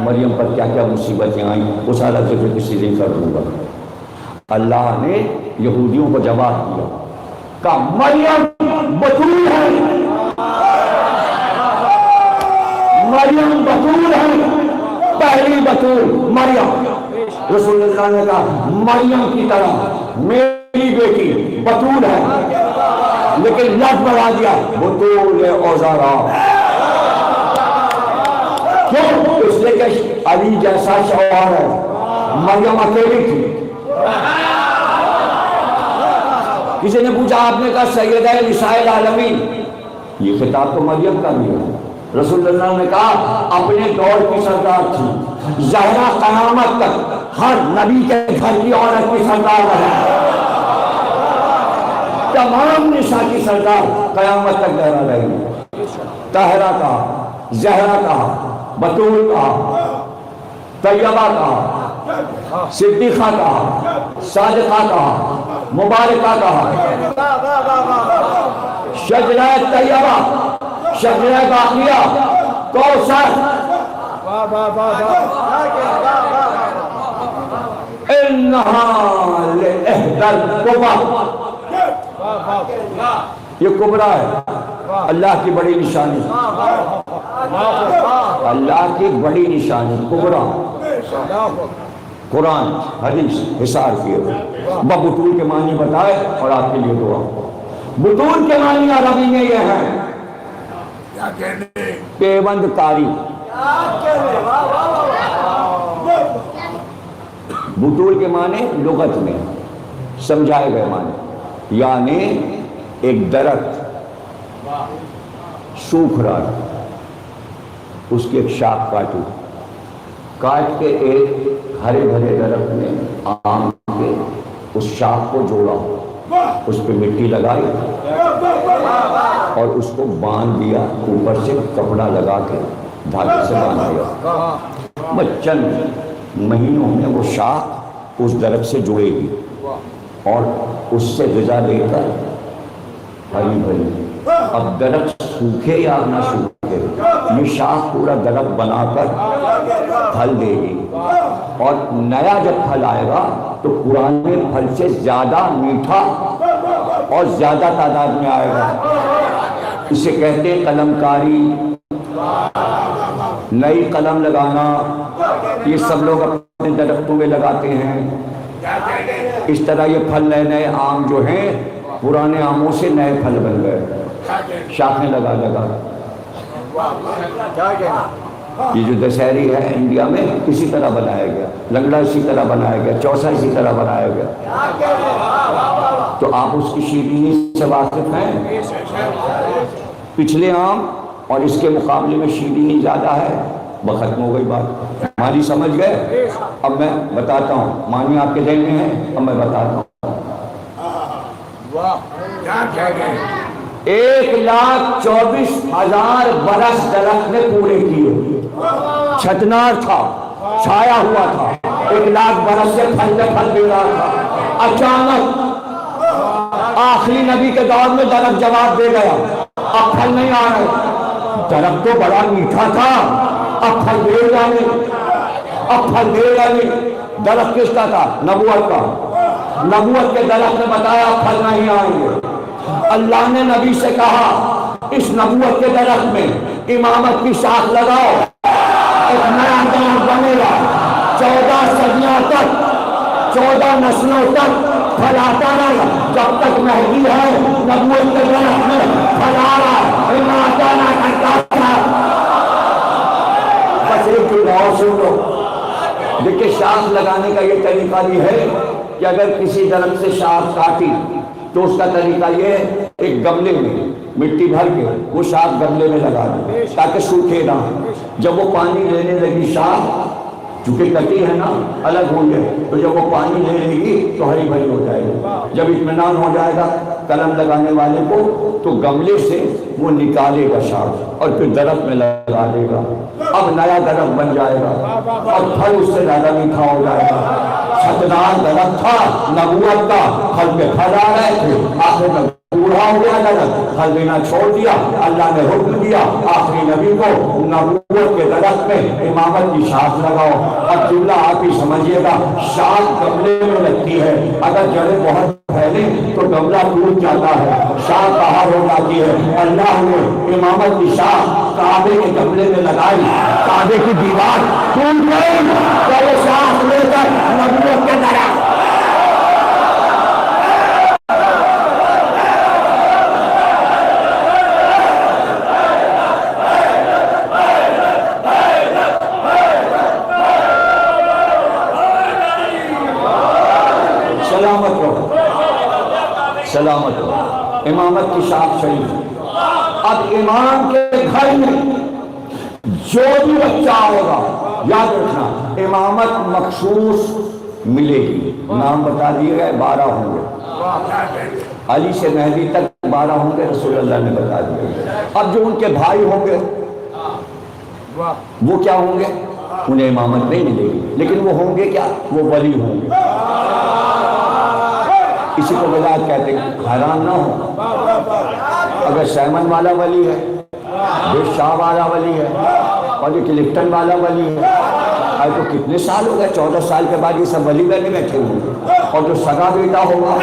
مریم پر کیا کیا مصیبتیں آئیں، وہ سارا ذکر کسی دن کر دوں گا۔ اللہ نے یہودیوں کو جواب دیا، کہا مریم بتول ہے، مریم بتول ہے، پہلی بتول مریم۔ رسول اللہ نے کہا مریم کی طرح میری بیٹی بتول ہے، لیکن لفظ بڑھا دیا بتول عذرا۔ کیوں؟ اس لیے کہ علی جیسا شوہر ہے، مریم اکیلی تھی۔ کسی نے پوچھا، آپ نے کہا سیدہ نساء العالمین، یہ خطاب تو مریم کا بھی ہے۔ رسول اللہ نے کہا اپنے دور کی سردار تھی، زہرا قیامت تک ہر نبی کے گھر کی عورت کی سردار رہے، تمام نساء کی سردار قیامت تک زہرا رہے گی۔ طاہرہ کہا، زہرا کہا، بتول کہا، طیبہ کہا، صدیقہ کہا، صادقہ کہا، مبارکہ کہا، شجرہ طیبہ، شجرہ باقیہ، کوثر، انہا لإحدى الكبر، یہ کبرا ہے، اللہ کی بڑی نشانی، اللہ کی بڑی نشانی کبرا۔ قرآن حدیث حصار کیے بطول کے معنی بتائے اور آپ کے لیے دعا۔ بطول کے معنی عربی میں یہ ہے پیوند کاری۔ بطول کے معنی لغت میں سمجھائے گئے معنی، یعنی ایک درخت سوکھ رہا ہے، اس کی ایک شاخ کاٹی، کاٹ کے ایک ہرے بھرے درخت میں آم کے اس شاخ کو جوڑا، اس پہ مٹی لگائی اور اس کو باندھ دیا، اوپر سے کپڑا لگا کے دھاگے سے باندھ دیا۔ چند مہینوں میں وہ شاخ اس درخت سے جڑے گی اور اس سے غذا لے کر ہری بھری۔ اب درخت سوکھے یا نہ سوکھے، یہ شاخ پورا درخت بنا کر پھل دے گی، اور نیا جب پھل آئے گا تو پرانے پھل سے زیادہ میٹھا اور زیادہ تعداد میں آئے گا۔ اسے کہتے ہیں قلم کاری، نئی قلم لگانا، یہ سب لوگ اپنے درختوں میں لگاتے ہیں۔ اس طرح یہ پھل نئے نئے آم جو ہیں پرانے آموں سے نئے پھل بن گئے، شاخیں لگا لگا۔ یہ جو دشہری ہے انڈیا میں اسی طرح بنایا گیا، لنگڑا اسی طرح بنایا گیا، چوسا اسی طرح بنایا گیا۔ تو آپ اس کی شیرینی سے واقف ہیں؟ پچھلے آم اور اس کے مقابلے میں شیرینی زیادہ ہے، وہ ختم ہو گئی بات۔ معنی سمجھ گئے؟ اب میں بتاتا ہوں، معنی آپ کے ذہن میں ہے، اب میں بتاتا ہوں۔ 1,24,000 برس درخت نے پورے کیے، چھتنار تھا، چھایا ہوا تھا، 1,00,000 برس سے پھل دے رہا تھا۔ اچانک آخری نبی کے دور میں درخت جواب دے گیا، اب پھل نہیں آ رہے۔ درخت تو بڑا میٹھا تھا، اب پھل دے گا نہیں، اب پھل دے گا نہیں۔ درخت کس کا تھا؟ نبوت کا۔ نبوت کے درخت نے بتایا پھل نہیں آئیں گے۔ اللہ نے نبی سے کہا اس نبوت کے درخت میں امامت کی شاخ لگاؤ، ایک نیا دور بنے گا، 14 صدیوں تک، 14 نسلوں تک پھل آتا رہے، جب تک مہدی ہے نبوت کے درخت میں پھل آ رہا ہے۔ بس ایک غور سن لو، دیکھیں شاخ لگانے کا یہ طریقہ بھی ہے کہ اگر کسی درخت سے شاخ کاٹی تو اس کا طریقہ یہ ہے ایک گملے میں مٹی بھر کے وہ شاخ گملے میں لگا دیں تاکہ سوکھے نہ۔ جب وہ پانی لینے لگی شاخ، چونکہ کٹی ہے نا، الگ ہو جائے، تو جب وہ پانی لے لے گی تو ہری بھری ہو جائے گی۔ جب اطمینان ہو جائے گا قلم لگانے والے کو تو گملے سے وہ نکالے گا شاخ اور پھر درخت میں لگا دے گا، اب نیا درخت بن جائے گا اور پھل اس سے زیادہ میٹھا ہو جائے گا۔ چھتدار درخت تھا نبوت کا، پھل پہ پھل آ رہے تھے، آخر میں بوڑھا ہو گیا درخت، پھل دینا چھوڑ دیا، اللہ نے حکم دیا آخری نبی کو نبوت کے درخت میں امامت کی شاخ لگاؤ۔ اب جملہ آپ ہی سمجھیے گا، شاخ گملے میں لگتی ہے، اگر جڑیں بہت پھیلے تو گملہ ٹوٹ جاتا ہے، شاخ باہر ہو جاتی ہے۔ اللہ نے امامت کی شاخ کعبے کے گملے میں لگائی، کعبے کی دیوار ٹوٹ گئی تو وہ شاخ لے کر نبوت کے درخت سلامت ہو، امامت کی شاخ شریف۔ اب امام کے گھر میں جو بھی بچہ ہوگا یاد رکھنا امامت مخصوص ملے گی۔ نام بتا دیے گئے 12 ہوں گے، علی سے مہدی تک 12 ہوں گے، رسول اللہ نے بتا دیا۔ اب جو ان کے بھائی ہوں گے وہ کیا ہوں گے؟ انہیں امامت نہیں ملے گی، لیکن وہ ہوں گے کیا؟ وہ ولی ہوں گے۔ اسی کو ولایت کہتے ہیں۔ حیران نہ ہو اگر سیمن والا ولی ہے، دیش شاہ والا ولی ہے، اور یہ کلکٹن والا ولی ہے، اور تو کتنے سال ہو گئے؟ 14 سال کے بعد یہ سب ولی بنے بیٹھے ہوں گے۔ اور جو سگا بیٹا ہوگا،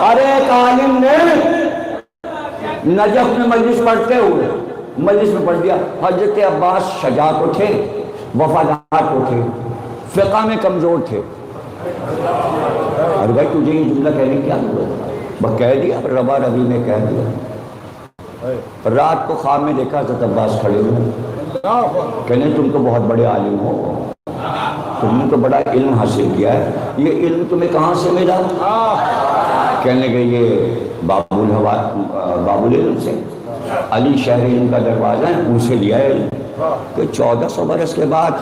ارے ایک عالم نے نجف میں مجلس پڑھتے ہوئے مجلس میں پڑھ دیا، حضرت عباس شجاع تو تھے، وفادار تو تھے، فقہ میں کمزور تھے۔ ارے بھائی تجھے یہ جملہ کہنے کیا بس کہہ دیا، ربا ربی نے کہہ دیا۔ رات کو خواب میں دیکھا حضرت عباس کھڑے ہوئے، کہنے تم تو بہت بڑے عالم ہو، تم نے تو بڑا علم حاصل کیا ہے، یہ علم تمہیں کہاں سے ملا؟ کہنے کہ یہ باب العلم سے، علی شہر علم کا دروازہ ہے، ان سے لیا ہے علم۔ کہ 1400 برس کے بعد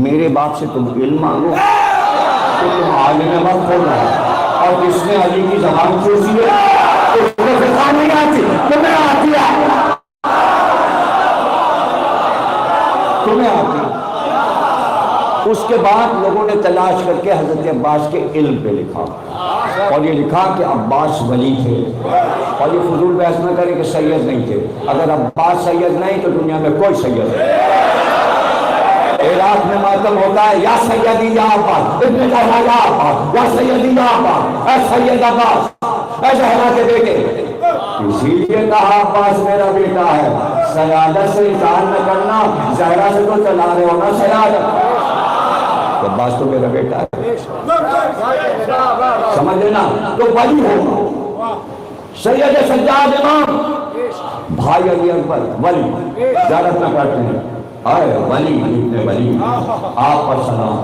میرے باپ سے تم علم مانگو تو تم عالم مت ہونا، اور جس نے علی کی زبان چوسی ہے اس کو فقہ نہیں آتی، تمہیں آتی ہے، تمہیں آتی ہے۔ اس کے بعد لوگوں نے تلاش کر کے حضرت عباس کے علم پہ لکھا، اور یہ لکھا کہ عباس ولی تھے، اور یہ فضول بحث نہ کرے کہ سید نہیں تھے۔ اگر عباس سید نہیں تو دنیا میں کوئی سید نہیں۔ عراق میں ماتم ہوتا ہے، یا سیدی یا عباس، ابن طلحہ یا عباس، یا سیدی یا عباس، اے سید عباس، اے زہرا کے بیٹے۔ اسی لیے کہا عباس میرا بیٹا ہے، سیادت سے انکار نہ کرنا، زہرا سے تو چلا رہے ہونا سیادت، عباس تو میرا بیٹا ہے، سمجھ لینا۔ تو ولی ہوگا، سید سجاد امام، بھائی علی اکبر ولی، زیارت نہ کرتے ہیں، آئے ولی اتنے ولی، آپ پر سلام،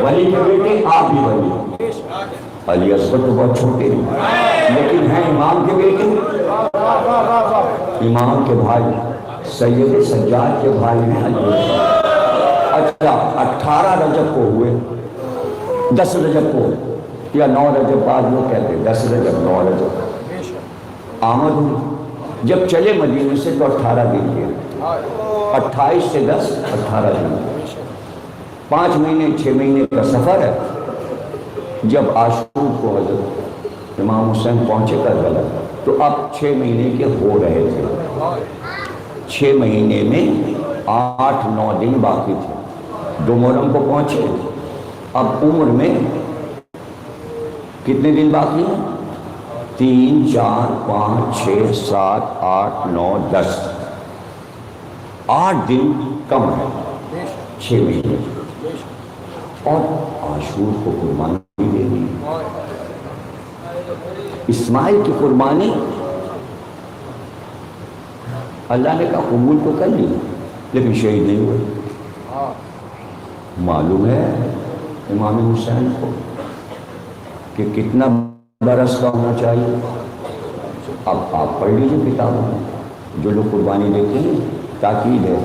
ولی کے بیٹے آپ بھی ولی۔ علی اصغر تو بہت چھوٹے ہیں لیکن ہیں امام کے بیٹے، امام کے بھائی، سید سجاد کے بھائی ہیں علی اصغر۔ اچھا 18 رجب کو ہوئے، 10 رجب کو یا 9 رجب، بعد لوگ کہتے ہیں 10 رجب 9 رجب آمد ہوئی۔ جب چلے مدینے سے تو 18 دن کے، 28 سے 10 18 دن، 5 مہینے 6 مہینے کا سفر ہے۔ جب عاشور کو حضرت امام حسین پہنچے کربلا تو اب 6 مہینے کے ہو رہے تھے، 6 مہینے میں 8-9 دن باقی تھے۔ 2 محرم کو پہنچے، اب عمر میں کتنے دن باقی ہیں؟ 3 4 5 6 7 8 9 10، 8 دن کم ہے 6 مہینے، اور عاشور کو قربانی دینی، اسماعیل کی قربانی اللہ نے کہا قبول تو کر لی لیکن شہید نہیں ہوئے۔ معلوم ہے امام حسین کو کہ کتنا برس کا ہونا چاہیے۔ اب آپ پڑھ لیجیے کتابوں میں، جو لوگ قربانی دیتے ہیں تاکید ہے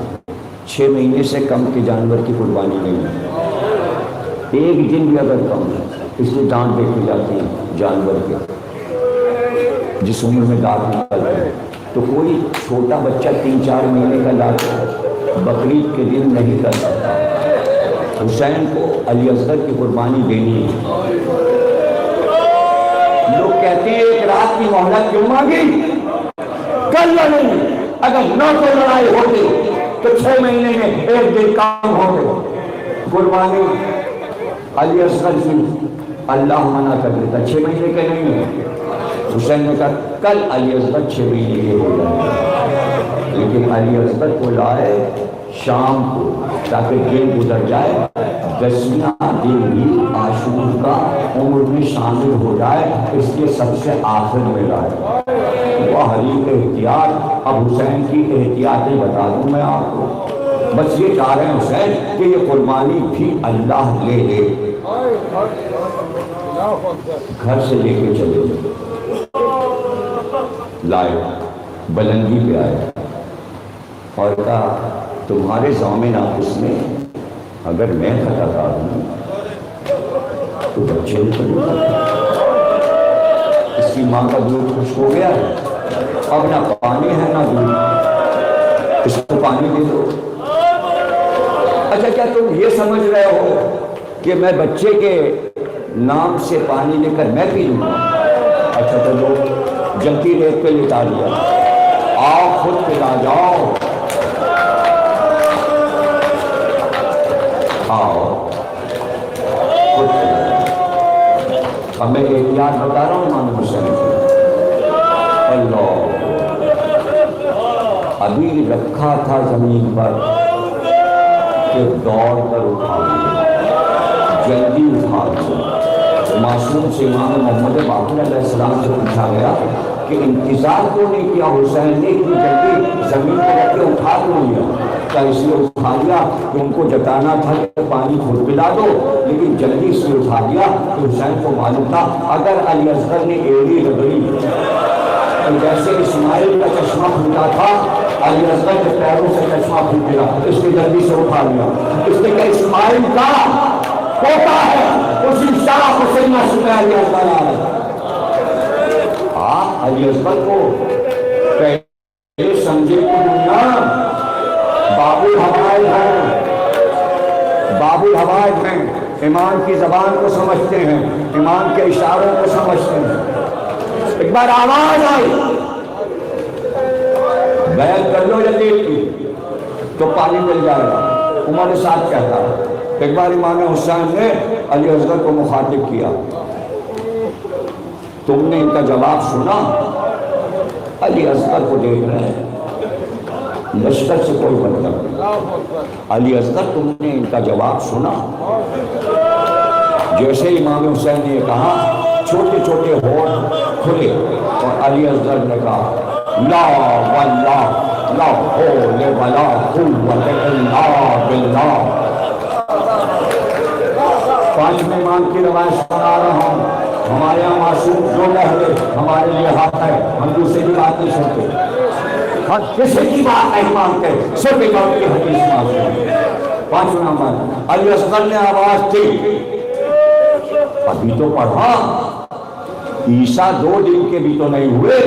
6 مہینے سے کم کے جانور کی قربانی نہیں ہے، 1 دن بھی اگر کم ہے، اس لیے دانت دیکھے جاتے ہیں جانور کے، جس عمر میں دانت نکلتے ہیں۔ تو کوئی چھوٹا بچہ 3-4 مہینے کا دانت بقرعید کے دن نہیں کر سکتا۔ حسین کو علی اصغر کی قربانی دینی ہے، کہتے ہیں ایک رات کی مہلت کیوں مانگی؟ کل نہیں، اگر 9 لڑائی ہوتی تو 6 مہینے میں 1 دن کام ہوتے۔ قربانی علی اصغر سے اللہ منع کر دیتا، 6 مہینے کے نہیں ہیں۔ حسین نے کہا کل علی اصغر 6 مہینے کے ہو جائے، لیکن علی اصغر کو لائے شام کو تاکہ دن گزر جائے، 10واں دن بھی عاشور کا عمر میں شامل ہو جائے، اس کے سب سے آخر میں لائے۔ وہ حریف احتیاط۔ اب حسین کی احتیاطیں بتا دوں میں آپ کو، بس یہ چاہ رہے ہیں حسین کہ یہ قربانی بھی اللہ لے لے۔ گھر سے لے کے چلے لائے، بلندی پہ آئے اور کہا تمہارے ضامن آپس میں اگر میں خطا کار ہوں تو بچے اس کی ماں کا دودھ خشک ہو گیا ہے، اب نہ پانی ہے نہ دودھ، اس کو پانی دے دو۔ اچھا کیا تم یہ سمجھ رہے ہو کہ میں بچے کے نام سے پانی لے کر میں پی لوں گا؟ اچھا تو لو، جنتی ریت پہ لٹا دیا، آؤ خود پلا جاؤ، آؤ خود پلا جاؤ۔ اب میں احتیاط بتا رہا ہوں امام حسین سے، اللہ ابھی رکھا تھا زمین پر کہ دوڑ کر اٹھا لیا، جلدی اٹھا لیا۔ معصوم سے امام محمد باقر علیہ السلام سے پوچھا گیا کہ انتظار کیوں نہیں کیا حسین نے، اتنی جلدی زمین پر رکھ کے اٹھا کیوں لیا؟ کیا اس لیے اٹھا لیا کہ ان کو جتانا تھا کہ پانی خود پلا دو، لیکن جلدی اس لیے اٹھا لیا کہ حسین کو معلوم تھا اگر علی اصغر نے ایڑی رگڑی تو جیسے اسماعیل کا چشمہ پھوٹا تھا، علی اصغر کے پیروں سے چشمہ پھوٹ گیا، اس نے جلدی سے اٹھا لیا۔ اس نے کہا اسماعیل کا پوتا ہے، اسی شاہ حسین نصر علی اصغر آ رہا ہے۔ علی اصغر کو پہلے سمجھے کہ دنیا باب الحوائج ہیں، باب الحوائج ہیں، ایمان کی زبان کو سمجھتے ہیں، ایمان کے اشاروں کو سمجھتے ہیں۔ ایک بار آواز آئی بیعت کر لو یزید کی تو پانی مل جائے گا، عمر ساتھ کہتا ہے۔ ایک بار امام حسین نے علی اصغر کو مخاطب کیا، تم نے ان کا جواب سنا؟ علی اصغر کو دیکھ رہے ہیں، لشکر سے کوئی مطلب نہیں۔ علی اصغر تم نے ان کا جواب سنا؟ جیسے امام حسین نے کہا چھوٹے چھوٹے ہونٹ کھلے اور علی اصغر نے کہا لا واللہ لا حول ولا قوت الا باللہ۔ 5ویں امام کی روایت سنا رہا ہوں، ہمارے یہاں معصوم جو لہجے ہمارے لیے حق ہے، ہم دوسرے کی بات نہیں سنتے، ہم کسی کی بات نہیں مانتے، صرف امام کی حدیث مانتے ہیں۔ 5واں نمبر علی اصغر نے آواز دی، ابھی تو پڑھا عیسیٰ 2 دن کے بھی تو نہیں ہوئے،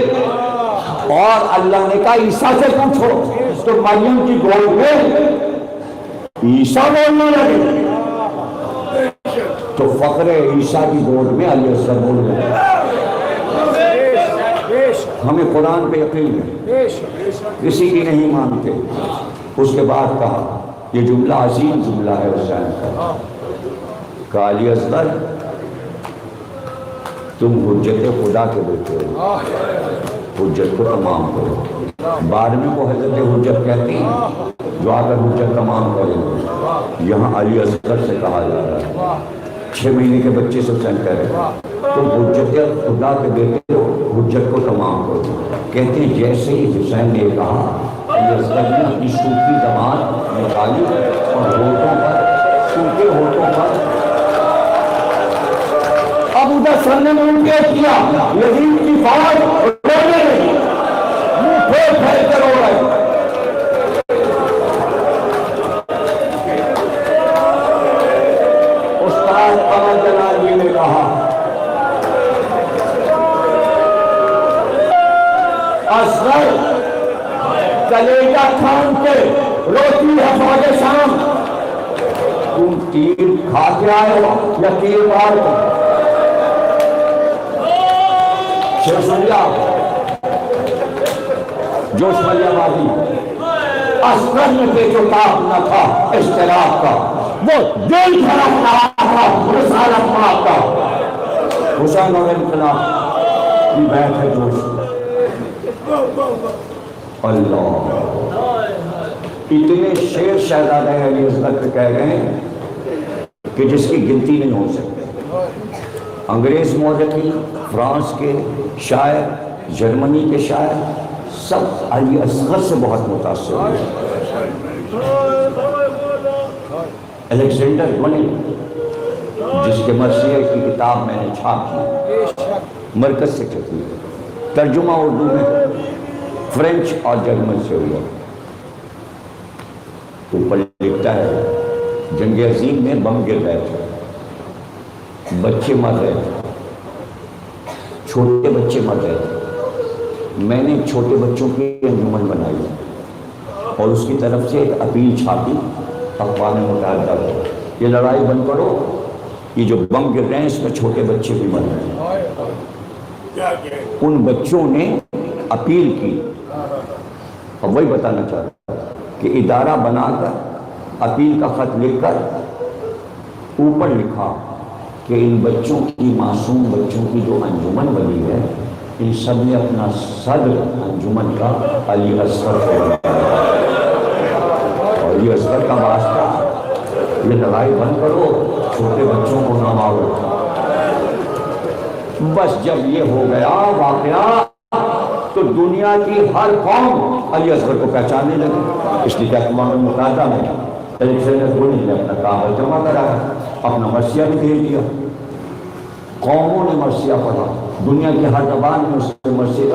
اور اللہ نے کہا عیسیٰ سے پوچھو، تو مریم کی گود میں عیسیٰ بولنے لگے، تو فخر عیسیٰ کی گود میں علی اصغر بول گئے۔ ہمیں قرآن پہ یقین ہے، کسی کی نہیں مانتے۔ اس کے بعد کہا، یہ جملہ عظیم جملہ ہے حسین کا، کہا علی اصغر تم حجت خدا کے بیٹے ہو، حجت کو تمام کرو۔ بعد میں وہ حضرت حجت کہتی ہیں جو آ کر حجت تمام کریں، یہاں علی اصغر سے کہا جا رہا ہے، 6 مہینے کے بچے سے حسین کہہ رہے ہیں تم حجت خدا کے بیٹے ہو، حجت کو تمام کرو۔ کہتے ہیں جیسے ہی حسین نے کہا، علی اصغر نے اپنی صوفی زبان نکالی اور ہونٹوں پر، صوفی ہونٹوں پر اب ادھر سر نے منکر کیا، یزید کی فوج رونے لگی، منہ پھیر پھیر کر رو رہے۔ استاد قمر جلال جی نے کہا اصغر کلیجہ تھام کے روتی ہے فوج شام، تم تیر کھا کے آئے ہو یا تیر مار کے؟ شیر سن لیا جوش ملیہ بازی اصغر میں پہ جو تاب نہ تھا اشتراک کا وہ دل دھڑک رہا تھا رسالت پاک کا حسین اور انقلاب کی بیعت ہے جوش اللہ اتنے شیر شہزادہ علی اصغر پہ کہہ رہے ہیں کہ جس کی گنتی نہیں ہو سکتی انگریز مورخین فرانس کے شاعر جرمنی کے شاعر سب علی اصغر سے بہت متاثر ہوئے الیگزینڈر منی جس کے مرثیے کی کتاب میں نے چھاپ کی مرکز سے چھپی ترجمہ اردو میں فرینچ اور جرمن سے ہوا اوپر لکھتا ہے جنگ عظیم میں بم گر رہے تھے بچے مر رہے تھے چھوٹے بچے مر رہے تھے میں نے چھوٹے بچوں کی انجمن بنائی اور اس کی طرف سے ایک اپیل چھاپی اقوام متحدہ کو یہ لڑائی بند کرو یہ جو بم گر رہے ہیں اس میں چھوٹے بچے بھی مر رہے ہیں ان بچوں نے اپیل کی اور وہی بتانا چاہتا کہ ادارہ بنا کر اپیل کا خط لکھ کر اوپر لکھا کہ ان بچوں کی معصوم بچوں کی جو انجمن بنی ہے ان سب نے اپنا صدر انجمن کا علی اصغر کو بنایا اور علی اصغر کا واسطہ یہ لڑائی بند کرو چھوٹے بچوں کو نہ مارو بس جب یہ ہو گیا واقعہ تو دنیا کی ہر قوم علی اصغر کو پہچاننے لگی اس لیے کہ اقوام متحدہ میں الیگزینڈر منی نے اپنا کاغذ جمع کرایا اپنا مرثیہ بھی بھیج دیا قوموں نے مرثیہ پڑھا دنیا کی ہر زبان میں اس نے مرثیہ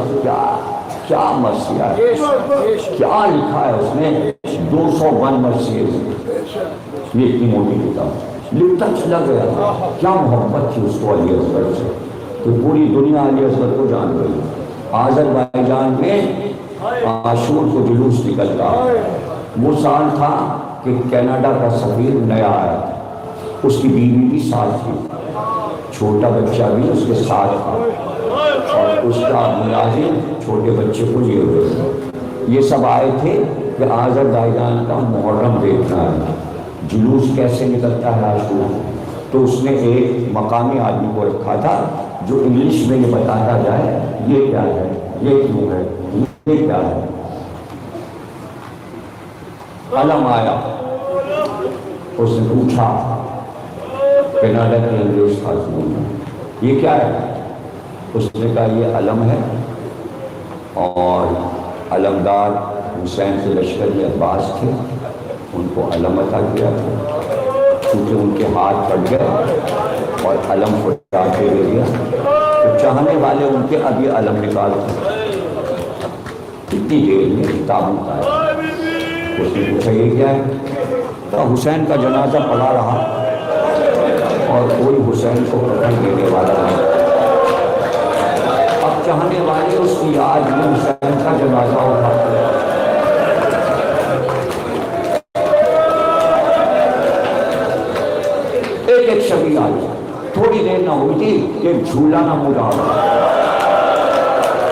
کیا مرثیہ ہے کیا لکھا ہے اس نے 201 مرثیے یہ اتنی موٹی کتاب لکھتا چلا گیا کیا محبت تھی اس کو علی اصغر سے کہ پوری دنیا علی اصغر کو جان گئی آذربائیجان میں عاشور کو جلوس نکلتا وہ سال تھا کہ کینیڈا کا سفیر نیا آیا تھا اس کی بیوی بھی ساتھ تھی چھوٹا بچہ بھی اس کے ساتھ تھا اور اس کا ملازم چھوٹے بچے کو لیے ہوئے یہ سب آئے تھے کہ آذربائیجان کا محرم دیکھنا ہے جلوس کیسے نکلتا ہے عاشور تو اس نے ایک مقامی آدمی کو رکھا تھا جو انگلش میں یہ بتاتا جائے یہ کیا ہے یہ کیوں ہے یہ کیا ہے علم آیا اس نے پوچھا کینیڈا کے انگریز خاتون یہ کیا ہے اس نے کہا یہ علم ہے اور علمدار حسین سے لشکری عباس تھے ان کو علم عطا کیا تھا کیونکہ ان کے ہاتھ کٹ گئے اور علم پھٹا کے دے دیا تو چاہنے والے ان کے ابھی علم نکالتے اتنی دیر میں کتاب ہوتا ہے اس نے پوچھا یہ کیا ہے تو حسین کا جنازہ پڑا رہا اور کوئی حسین کو کفن دینے والا نہیں اب چاہنے والے اس کی یاد میں حسین کا جنازہ اٹھاتے ہیں ایک شبیہ آئی تھوڑی دیر نہ ہوئی تھی ایک جھولا نہ مڑا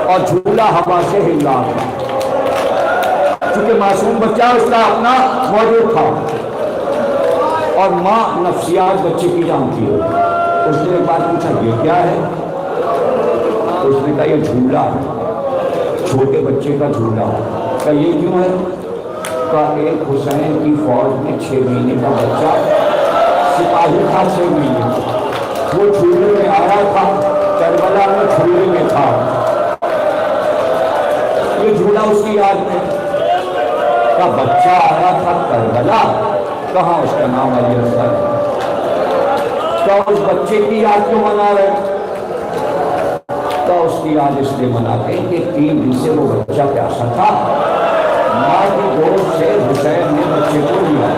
اور جھولا ہوا سے ہلا چونکہ معصوم بچہ اس کا اپنا موجود تھا اور ماں نفسیات بچے کی جانتی ہے اس نے ایک بات پوچھا یہ کیا ہے اس نے کہا یہ جھولا ہے چھوٹے بچے کا جھولا کہا یہ کیوں ہے کہا ایک حسین کی فوج میں 6 مہینے کا بچہ سپاہی تھا 6 مہینے وہ جھولے میں آیا تھا کربلا میں جھولے میں تھا یہ جھولا اس کی یاد میں کا بچہ آیا تھا کربلا کہاں اس کا نام علی اصغر کیا اس بچے کی یاد کیوں منا رہے کیا اس کی یاد اس لیے مناتے ہیں کہ 3 دن سے وہ بچہ پیاسا تھا ماں کی گود سے حسین نے بچے کو لیا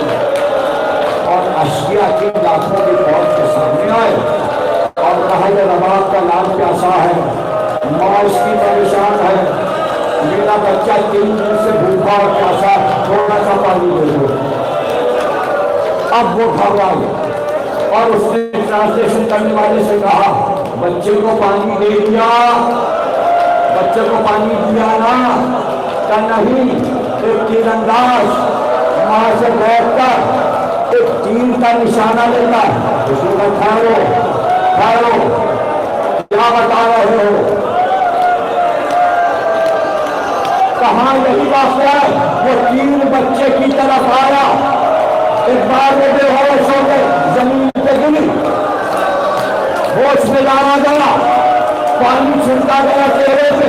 اور اشکیا کے لاکھوں کی فوج کے سامنے آئے اور کہا یہ رباب کا لال پیاسا ہے ماں اس کی پریشان ہے میرا بچہ 3 دن سے بھوکا اور پیاسا تھوڑا سا پانی دے دو اب وہ گھبرا گیا اور اس نے ٹرانسلیشن کرنے والے سے کہا بچے کو پانی دے دیا بچے کو پانی دیا نا کہ نہیں، ایک تیر انداز وہاں سے بیٹھ کر ایک تیر کا نشانہ لیتا، اس کو ٹھہرو ٹھہرو، کیا بتا رہے ہو؟ کہاں یہی واقعہ ہے؟ وہ تیر بچے کی طرف آیا، ایک بار وہ بے ہوش ہو گئے، زمین پہ گری، ہوش میں لایا گیا، پانی چھڑکا گیا چہرے پہ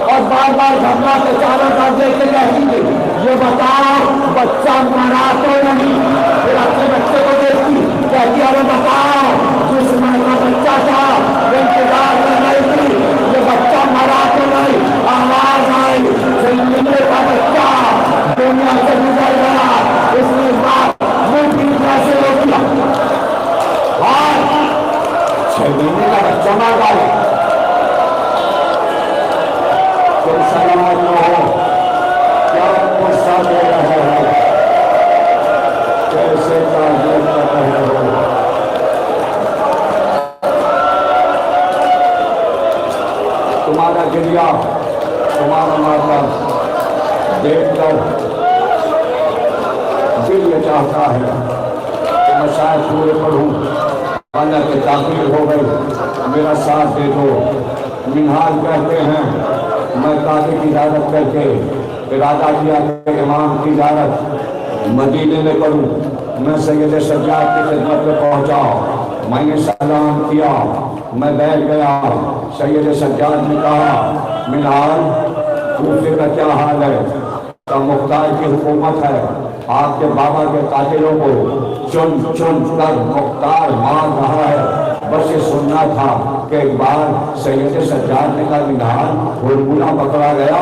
اور بار بار گھبرا کے چاروں طرف دیکھ کے کہتی تھی یہ بتاؤ بچہ مرا تو نہیں؟ پھر اپنے بچے کو دیکھتی کہتی ارے بتاؤ جس ماں کا بچہ تھا وہ انتظار میں نہیں تھی، یہ بچہ مرا تو نہیں؟ آواز آئی زندگی کا بچہ دنیا سے گزر گیا، اس نے بات منہ کی کیسے ہو گیا؟ اور 6 مہینے کا بچہ مر گیا، تم سلامت نہ ہو، کیا غصہ دے رہے ہو، کیسے تعجب کر رہے ہو؟ تمہارا گریہ، تمہارا ماتم دیکھ کر دل یہ چاہتا ہے کہ میں شاید پورے پڑھوں، ورنہ کہ تاخیر ہو گئی، میرا ساتھ دے دو۔ منہاج کہتے ہیں میں قاضی کی زیارت کر کے ارادہ کیا کہ امام کی زیارت مدینے میں کروں۔ میں سید سجاد کی خدمت میں پہنچا، میں نے سلام کیا، میں بیٹھ گیا۔ سید سجاد نے کہا منہاج کوفے کا کیا حال ہے؟ کہ مختار کی حکومت ہے، آپ کے بابا کے قاتلوں کو چن چن کر مختار مار رہا ہے، بس یہ سننا تھا کہ ایک بار سید سجاد نے کہا منہاج ہرملہ پکڑا گیا۔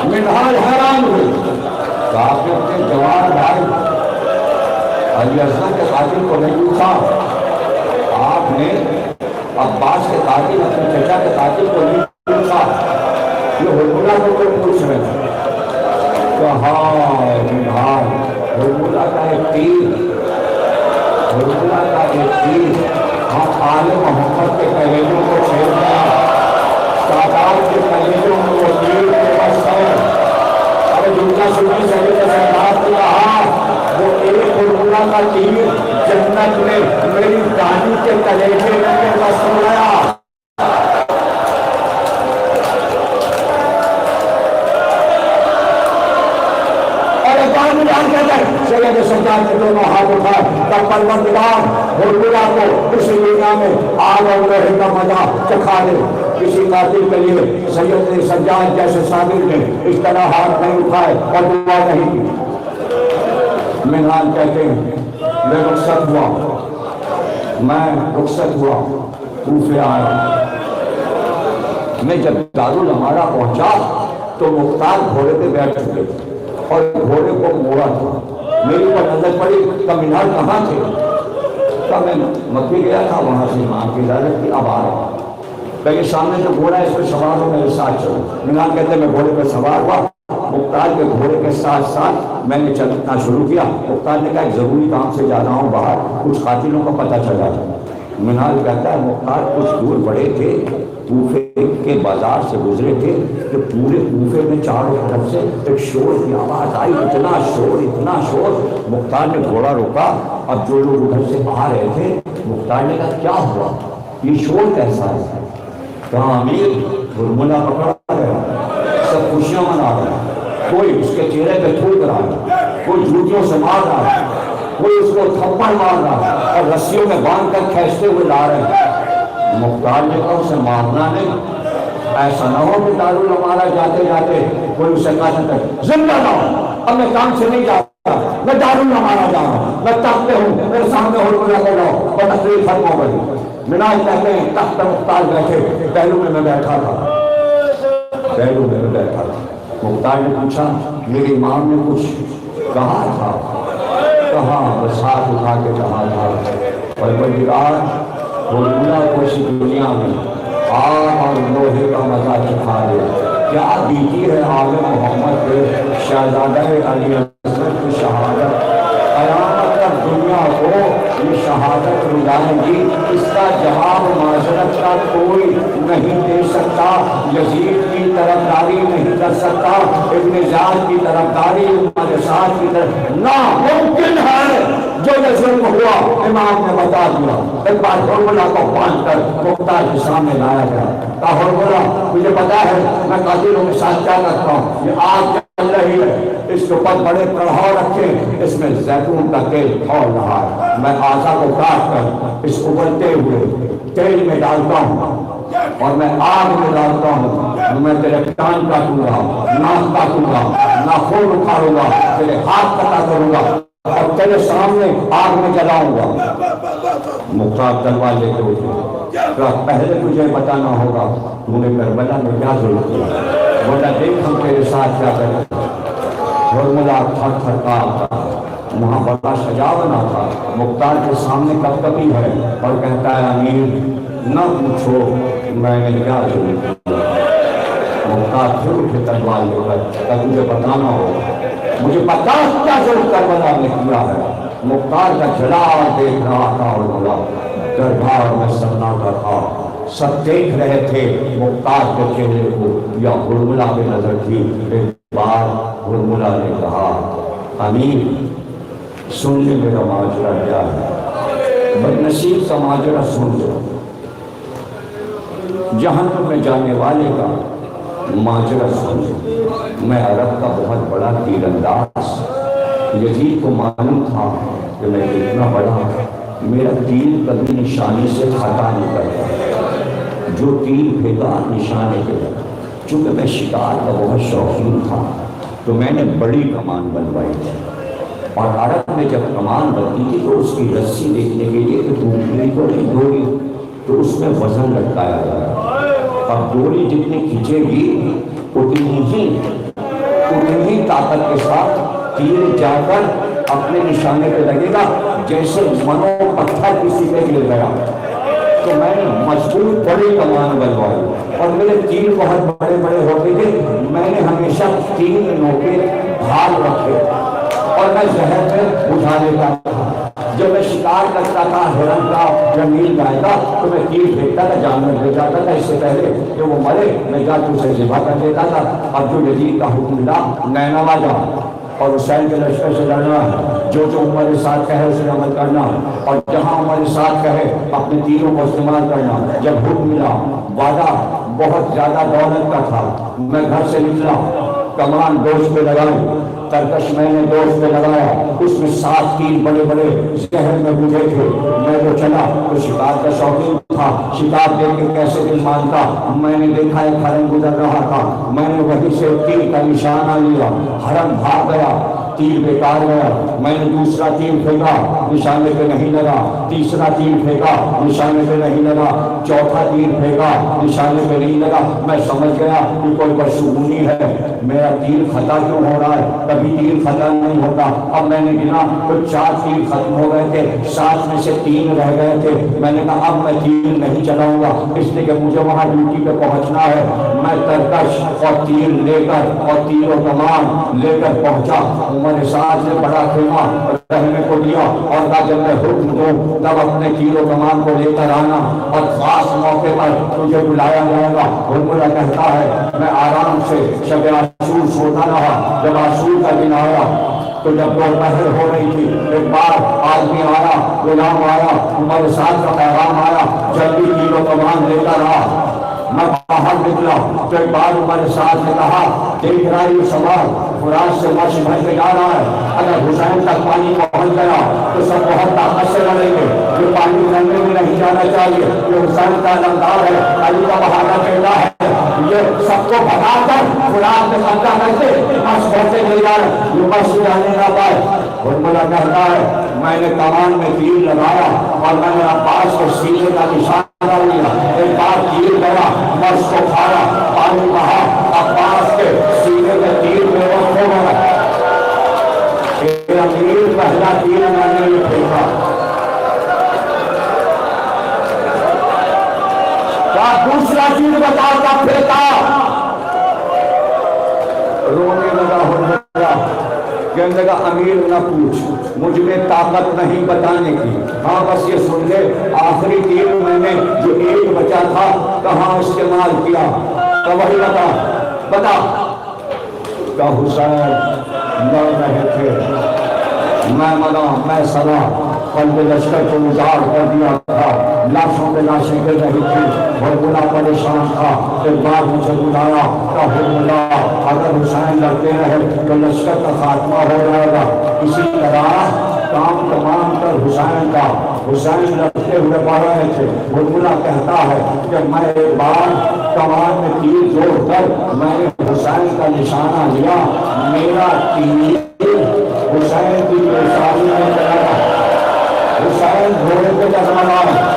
منہاج حیران ہوئی کہ آپ نے اپنے جوان بھائی علی اصغر کے قاتل کو نہیں پوچھا، آپ نے عباس کے قاتل اپنے چچا کے قاتل کو نہیں پوچھا، یہ ہرملہ کو کوئی پوچھ رہے ہیں؟ کہا منہاج ہرملہ کا ایک تیر، ہرملہ کا ایک تیر ہم آل محمد کے کلیجوں کو چھیڑ گیا، سادات کے کلیجوں میں وہ تیر کے بس ہے۔ اور جملہ سنی سید سجاد نے کہا وہ ایک ہرملہ کا تیر جنت میں میری دانی کے کلیجے میں بس ہو گیا۔ سید سجاد کے دونوں ہاتھ اٹھائے تب پروردگار ہرملہ کو اس دنیا میں آگ اور لوہے کا مزہ چکھا دے۔ کسی قاتل کے لیے سید سجاد جیسے صابر نے اس طرح ہاتھ نہیں اٹھائے اور دعا نہیں کی۔ منہاج کہتے ہیں میں رخصت ہوا کوفے آیا۔ میں جب دارالامارہ پہنچا تو مختار گھوڑے پہ بیٹھ چکے اور گھوڑے کو موڑا تھا۔ میری پر نظر پڑی کہ منہاج کہاں تھے؟ کہ میں مکی گیا تھا، وہاں سے امام کی اجازت کی، اب آ رہا کہ سامنے جو گھوڑا ہے اس پہ سوار ہو، میرے ساتھ چلو۔ منہاج کہتے ہیں میں گھوڑے پہ سوار ہوا، مختار کے گھوڑے کے ساتھ ساتھ میں نے چلنا شروع کیا۔ مختار نے کہا ایک ضروری کام سے جا رہا ہوں باہر، کچھ قاتلوں کا پتہ چلا ہے۔ منہاج کہتا ہے مختار کچھ دور بڑے تھے، کوفے کے بازار سے گزرے تھے کہ پورے کوفے میں چاروں طرف سے ایک شور کی آواز آئی، اتنا شور۔ مختار نے گھوڑا روکا، اب جو لوگ ادھر سے آ رہے تھے مختار نے کہا کیا ہوا، یہ شور کیسا ہے؟ کہا امیر ہرملہ پکڑا گیا، سب خوشیاں منا رہے ہیں، کوئی اس کے چہرے پہ تھوک رہا ہے، کوئی جوتیوں سے مار رہا ہے، کوئی اس کو تھپڑ مار رہا ہے اور رسیوں میں باندھ کر کھینچتے ہوئے لا رہے ہیں۔ مختار نے کہا اسے مارنا نہیں، ایسا نہ ہو کہ دارالامارہ جاتے جاتے کوئی اسے کہا تھا زندہ نہ ہو، اب میں کام سے نہیں جاتا، میں دارالامارہ جا رہا ہوں، میں تخت پہ ہوں، میرے سامنے ہرملہ کر رہا ہوں، اور تقریر ختم ہو گئی۔ منہاج کہتے ہیں تخت پہ مختار بیٹھے، پہلو میں بیٹھا تھا۔ مختار نے پوچھا میرے امام نے کچھ کہا تھا؟ کہا بس ہاتھ اٹھا کے کہا تھا پروردگار ہرملہ کو اس دنیا میں آگ اور لوہے کا مزہ چکھا دے۔ کیا بیتی ہے آل محمد کے شہزادہ علی اصغر کی شہادت، قیامت تک دنیا کو یہ شہادت ہو جائے گی، اس کا جواب معذرت کا کوئی نہیں دے سکتا، یزید کی طرفداری نہیں کر سکتا، ابن زیاد کی طرفداری عمر سعد کی طرف ناممکن ہے۔ جو یہ ظلم ہوا امام نے بتا دیا، ایک بار حرملہ کو باندھ کر مختار کے سامنے لایا گیا، کہا حرملہ مجھے پتا ہے میں قاتلوں کے ساتھ کیا کرتا ہوں، یہ آگ چل رہی ہے، اس کے اوپر بڑے کڑھاؤ رکھے، اس میں زیتون کا تیل کھول رہا ہے، میں آسا کو کاٹ کر اس ابلتے ہوئے تیل میں ڈالتا ہوں اور میں آگ میں ڈالتا ہوں، میں تیرے کان کاٹوں گا، ناک کاٹوں گا، ناخن اکھاڑوں گا، تیرے ہاتھ قطع کروں گا اور تیرے سامنے آگ میں جلاؤں گا۔ مختار تلوار لے کے اٹھے، پہلے تجھے بتانا ہوگا تو نے کربلا میں کیا ظلم کیا، بولا دیکھ ہم تیرے ساتھ کیا کریں۔ حرملہ تھر تھر کانپتا، وہاں بڑا سجاونا تھا، مختار کے سامنے کب کبھی ہے اور کہتا ہے امیر نہ پوچھو میں نے کیا ظلم کیا۔ مختار پھر اٹھے تلوار لے کر، تجھے بتانا ہوگا، مجھے پتا کیا ظلم کربلا نے کیا ہے۔ مختار کا جلال دیکھ رہا تھا حرملہ، دربار میں سناٹا تھا، سب دیکھ رہے تھے مختار کے چہرے کو، یا حرملہ کی نظر تھی۔ ایک بار حرملہ نے کہا امیر سن لے میرا معاشرہ کیا ہے، بدنصیب کا معاشرہ سن لو، جہنم میں جانے والے کا معاشرہ سن لو۔ میں عرب کا بہت بڑا تیر انداز، یزید کو معلوم تھا کہ میں اتنا بڑا، میرا تیر کبھی نشانے سے ہٹا نہیں کرتا، جو تیر پھینکا نشانے پہ لگا۔ چونکہ میں شکار کا بہت شوقین تھا تو میں نے بڑی کمان بنوائی تھی، اور عرب میں جب کمان بنتی تھی تو اس کی رسی دیکھنے کے لیے کہ ڈوبنے کو نہیں ڈوری تو اس میں وزن لٹکایا گیا، اب ڈوری جتنی کھینچے گی اتنی ہی طاقت کے ساتھ تیر جا کر اپنے نشانے پہ لگے گا، جیسے منو پتھر کسی پہ گر گیا۔ تو میں نے مضبوط بڑی کمان بنوائی اور میرے تیر بہت بڑے بڑے ہوتے تھے، میں نے ہمیشہ تین نوکے ڈھال رکھے اور میں زہر میں بجھا لیتا تھا۔ جب میں شکار کرتا تھا ہرن کا یا نیل گائے کا تو میں تیر پھینکتا تھا، جانور لے جاتا تھا، اس سے پہلے کہ وہ مرے میں جادو سے ذبح کر دیتا تھا۔ اب جو یزید کا حکم ملا نینوا جاؤ اور حسین کے لشکر سے لڑنا ہے، جو عمر ساتھ کہے اسے عمل کرنا ہے، اور جہاں عمر ساتھ کہے اپنے تیروں کو استعمال کرنا۔ جب حکم ملا، وعدہ بہت زیادہ دولت کا تھا، میں گھر سے نکلا، کمان دوست پہ لگائی، ترکش میں نے دوست پہ لگایا، اس میں 7 تیر بڑے بڑے زہر میں بجھے تھے۔ میں جو چلا تو شکار کا شوقین تھا، شکار دیکھ کے کیسے دل مانتا، میں نے دیکھا ایک ہرن گزر رہا تھا، میں نے وہیں سے تیر کا نشانہ لیا، ہرن بھاگ گیا، تیر بیکار گیا، میں نے دوسرا تیر پھینکا، نشانے پہ نہیں لگا، تیسرا تیر پھینکا، نشانے پہ نہیں لگا، چوتھا تیر پھینکا، نشانے پہ نہیں لگا۔ میں سمجھ گیا کہ کوئی بدشگونی ہے، میرا تیر خطا کیوں ہو رہا ہے، کبھی تیر خطا نہیں ہوتا۔ اب میں نے گنا تو 4 تیر ختم ہو گئے تھے، 7 میں سے 3 رہ گئے تھے۔ میں نے کہا اب میں تیر نہیں چلاؤں گا، اس لیے کہ مجھے وہاں ڈیوٹی پہ پہنچنا ہے۔ میں ترکش اور تیر لے کر اور تیر و کمان لے کر پہنچا، عمر سعد نے بڑا خیمہ رہنے کو دیا اور کہا جب میں حکم دوں تب اپنے تیر و کمان کو لے کر آنا اور خاص موقع پر تجھے بلایا جائے گا۔ حرملہ کہتا ہے میں آرام سے شب عاشور سوتا رہا، جب عاشور کا دن آیا تو جب دوپہر ہو رہی تھی ایک بار آدمی آیا، غلام آیا، عمر سعد کا پیغام آیا، جلدی تیر و کمان لے کر آ۔ میں باہر نکلا تو ایک بار عمر سعد نے کہا دیکھ رہا یہ سوال فرات سے مشی بھر کے جا رہا ہے، اگر حسین تک پانی پہنچ گیا تو سب بہت طاقت سے لڑیں گے، یہ پانی ننگے میں نہیں جانا چاہیے، یہ حسین کا علمدار ہے، علی کا بہادر بیٹا ہے، یہ سب کو بھگا کر فرات میں قبضہ کر کے مشی بھرتے لے جا رہے، یہ مشی آنے نہ پائے۔ حرملہ کہتا ہے میں نے کمان میں تیر لگایا اور میں نے عباس کے سینے کا نشانہ لیا، ایک بار تیر گیا، مرض کو کھایا، پانی بہا، عباس کے سینے کے تیر میں وہ کھو گیا۔ امیر پہلا تیر میں نے یہ پھینکا، کیا دوسرا تیر بتا کر پھینکا؟ رونے لگا حرملہ، کہنے لگا امیر نہ پوچھ، مجھ میں طاقت نہیں بتانے کی، ہاں بس یہ سن لے آخری تیر میں نے جو ایک بچا تھا کہاں استعمال کیا، تو وہی بتا کہ حسین لڑ رہے تھے، میں منا میں سنا، قلب لشکر کو اجاڑ کر دیا تھا، لاشوں پہ لاشیں گر رہی تھی، حرملہ پریشان تھا، ایک بار مجھے بلایا کہ حرملہ اگر حسین لڑتے رہے تو لشکر کا خاتمہ ہو جائے گا، اسی طرح کام تمام کر حسین کا۔ حسین لڑتے ہوئے پڑھ رہے تھے، حرملہ کہتا ہے کہ میں ایک بار کمان میں تیر جوڑ کر میں نے حسین کا نشانہ لیا، میرا تیر حسین کی پیشانی میں چلا گیا، حسین گھوڑے پہ جگمگا رہا۔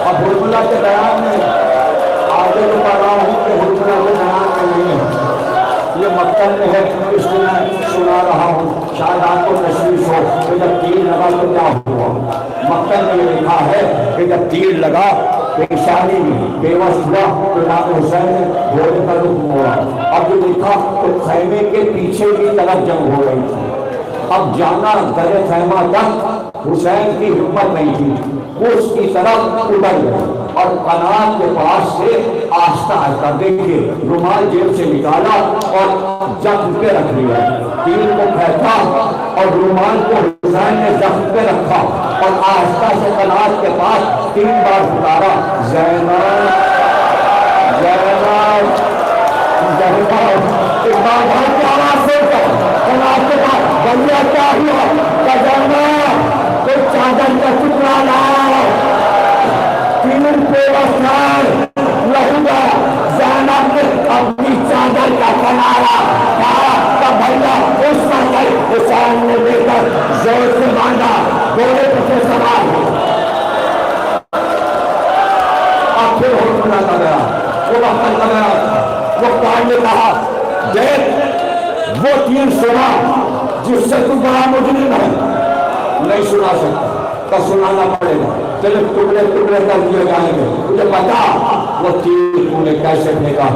اب حرملہ کے بیان میں آگے تو پڑھ رہا ہوں کہ حرملہ کے بیان میں نہیں ہے، یہ مکتب میں ہے، اس کو میں سنا رہا ہوں، شاید آپ کو تشویش ہو کہ جب تیر لگا تو کیا ہوا۔ مکتب میں یہ لکھا ہے کہ جب تیر لگا پیشانی میں بےوس ہوا تو امام حسین نے گھوڑے پر رخ موڑا۔ اب یہ لکھا کہ خیمے کے پیچھے کی طرف جنگ ہو رہی تھی، اب جانا گلے خیمہ تک حسین کی ہمت نہیں تھی، وہ اس کی طرف ابھر گئے اور قنات کے پاس سے آہستہ آہستہ دیکھیے رومال جیب سے نکالا اور زخم پہ رکھ لیا، تیر کو پھینکا اور رومال کو حسین نے زخم پہ رکھا اور آہستہ سے قنات کے پاس 3 بار پکارا، زینب زینب زینب، ایک بار بہت کی آواز سے قنات کے پاس بھیا کیا ہوا، کہ زینب تو چادر کا ٹکڑا لاؤ، تین پہ وسائل لہوگا۔ زینب نے اپنی چادر کا کنارا کہا کہ بھیا اس کا کر، حسین نے لے کر زور سے باندھا، گھوڑے پہ سے سوار ہو۔ اب پھر حرملہ کا گیا، وہ وقت کا گیا، وہ قائد نے کہا دیکھ وہ تیر سنا جس سے تو بڑا مجرم ہے، نہیں سنا سکتا تو سنانا پڑے گا، چلے ٹکڑے ٹکڑے کر دیے جائیں گے، مجھے بتا وہ تیر تو نے کیسے پھینکا۔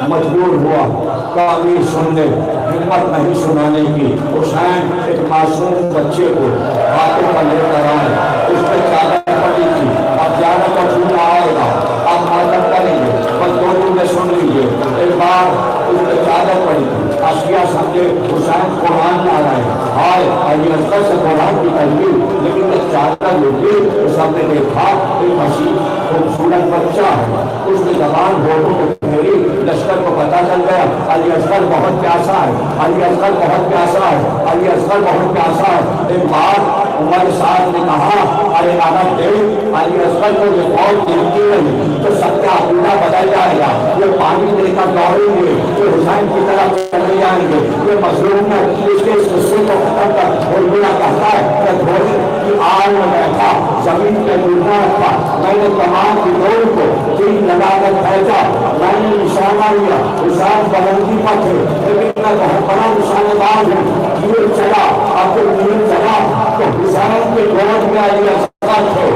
مجبور ہوا کہ امیر سن لے، ہمت نہیں سنانے کی۔ حسین ایک معصوم بچے کو ہاتھوں پر لے کر آئے، اس پہ چادر پڑی تھی، اب زیادہ کا جھوٹا آئے گا، آپ ماتم کریں گے، بس 2 جملے سن لیجیے۔ ایک بار اس پہ چادر پڑی تھی، اشیاء سمجھے حسین قرآن لا رہے ہیں، آئے علی اصغر سے قرآن کی تجوید، لیکن جب چادر لوٹی تو سب نے دیکھا ایک حسین خوبصورت بچہ ہے، اس نے زبان ہوٹوں کو پھیری، لشکر کو پتا چل گیا علی اصغر بہت پیاسا ہے، علی اصغر بہت پیاسا ہے، علی اصغر بہت پیاسا ہے۔ ایک بار عمر صاحب نے کہا ارے عرب دیکھ علی اصغر کو یہ بہت قیمتی نہیں تو سب کا عقیدہ بدل جائے گا، یہ پانی لے کر دوڑیں گے، یہ حسین کی طرف چلے جائیں گے، یہ مظلوم ہے، اس کے اس قصے کو ختم کر۔ حرملہ کہتا ہے کہ گھوڑے کی آڑ میں بیٹھا، زمین پہ ڈوبنا رکھا، میں نے کمان کی ڈور کو تیر لگا کر پھینکا، میں نے نشانہ لیا، حسین بلندی پر تھے لیکن میں بہت بڑا نشانہ باز ہوں، تیر چلا، اب تو تیر چلا تو حسین کے گود میں علی اصغر تھے،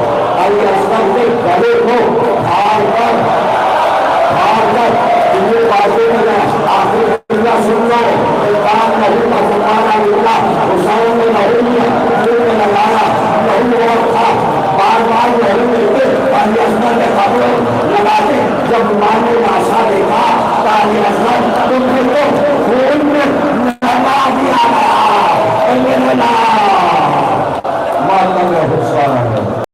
علی اصغر کے گلے کو